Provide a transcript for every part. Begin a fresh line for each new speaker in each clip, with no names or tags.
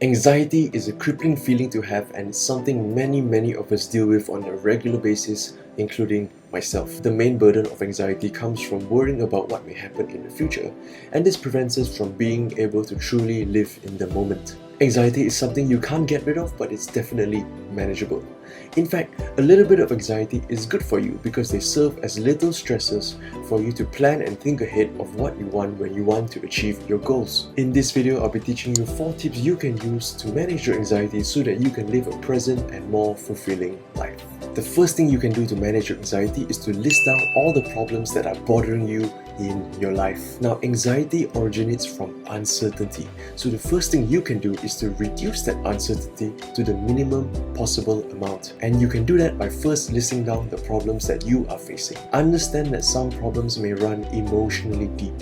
Anxiety is a crippling feeling to have, and it's something many of us deal with on a regular basis, including myself. The main burden of anxiety comes from worrying about what may happen in the future, and this prevents us from being able to truly live in the moment. Anxiety is something you can't get rid of, but it's definitely manageable. In fact, a little bit of anxiety is good for you because they serve as little stressors for you to plan and think ahead of what you want when you want to achieve your goals. In this video, I'll be teaching you 4 tips you can use to manage your anxiety so that you can live a present and more fulfilling life. The first thing you can do to manage your anxiety is to list down all the problems that are bothering you in your life. Now, anxiety originates from uncertainty. So the first thing you can do is to reduce that uncertainty to the minimum possible amount. And you can do that by first listing down the problems that you are facing. Understand that some problems may run emotionally deep.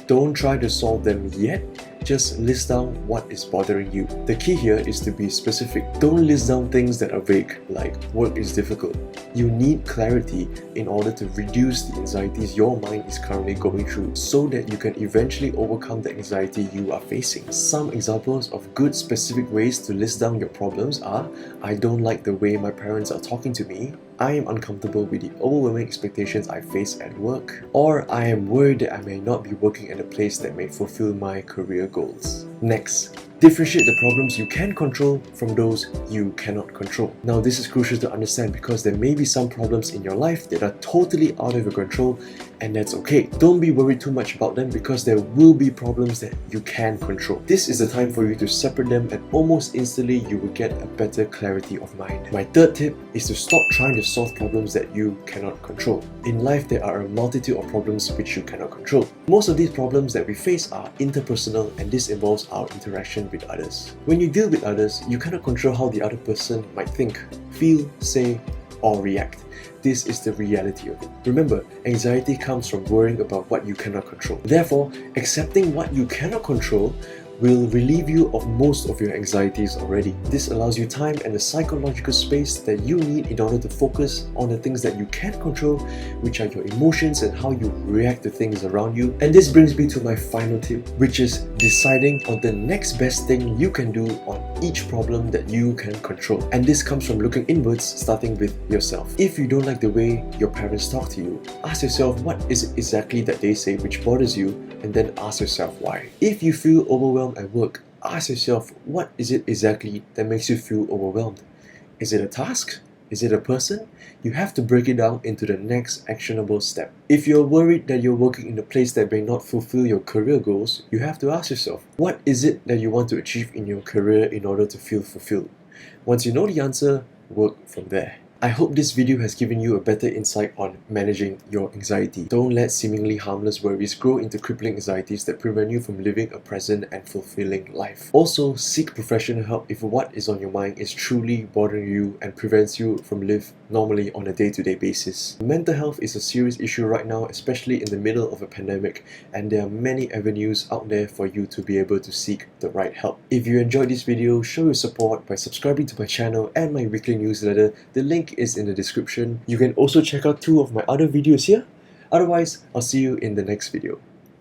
Don't try to solve them yet. Just list down what is bothering you. The key here is to be specific. Don't list down things that are vague, like work is difficult. You need clarity in order to reduce the anxieties your mind is currently going through so that you can eventually overcome the anxiety you are facing. Some examples of good specific ways to list down your problems are: I don't like the way my parents are talking to me. I am uncomfortable with the overwhelming expectations I face at work. Or I am worried that I may not be working at a place that may fulfill my career goals. Next, differentiate the problems you can control from those you cannot control. Now, this is crucial to understand because there may be some problems in your life that are totally out of your control, and that's okay. Don't be worried too much about them because there will be problems that you can control. This is the time for you to separate them, and almost instantly you will get a better clarity of mind. My third tip is to stop trying to solve problems that you cannot control. In life, there are a multitude of problems which you cannot control. Most of these problems that we face are interpersonal, and this involves our interaction with others. When you deal with others, you cannot control how the other person might think, feel, say, or react. This is the reality of it. Remember, anxiety comes from worrying about what you cannot control. Therefore, accepting what you cannot control will relieve you of most of your anxieties already. This allows you time and the psychological space that you need in order to focus on the things that you can control, which are your emotions and how you react to things around you. And this brings me to my final tip, which is deciding on the next best thing you can do on each problem that you can control. And this comes from looking inwards, starting with yourself. If you don't like the way your parents talk to you, ask yourself what is it exactly that they say which bothers you, and then ask yourself why. If you feel overwhelmed at work, ask yourself what is it exactly that makes you feel overwhelmed. Is it a task? Is it a person? You have to break it down into the next actionable step. If you're worried that you're working in a place that may not fulfill your career goals, you have to ask yourself, what is it that you want to achieve in your career in order to feel fulfilled? Once you know the answer, work from there. I hope this video has given you a better insight on managing your anxiety. Don't let seemingly harmless worries grow into crippling anxieties that prevent you from living a present and fulfilling life. Also, seek professional help if what is on your mind is truly bothering you and prevents you from living normally on a day-to-day basis. Mental health is a serious issue right now, especially in the middle of a pandemic, and there are many avenues out there for you to be able to seek the right help. If you enjoyed this video, show your support by subscribing to my channel and my weekly newsletter. The link is in the description. You can also check out 2 of my other videos here. Otherwise, I'll see you in the next video.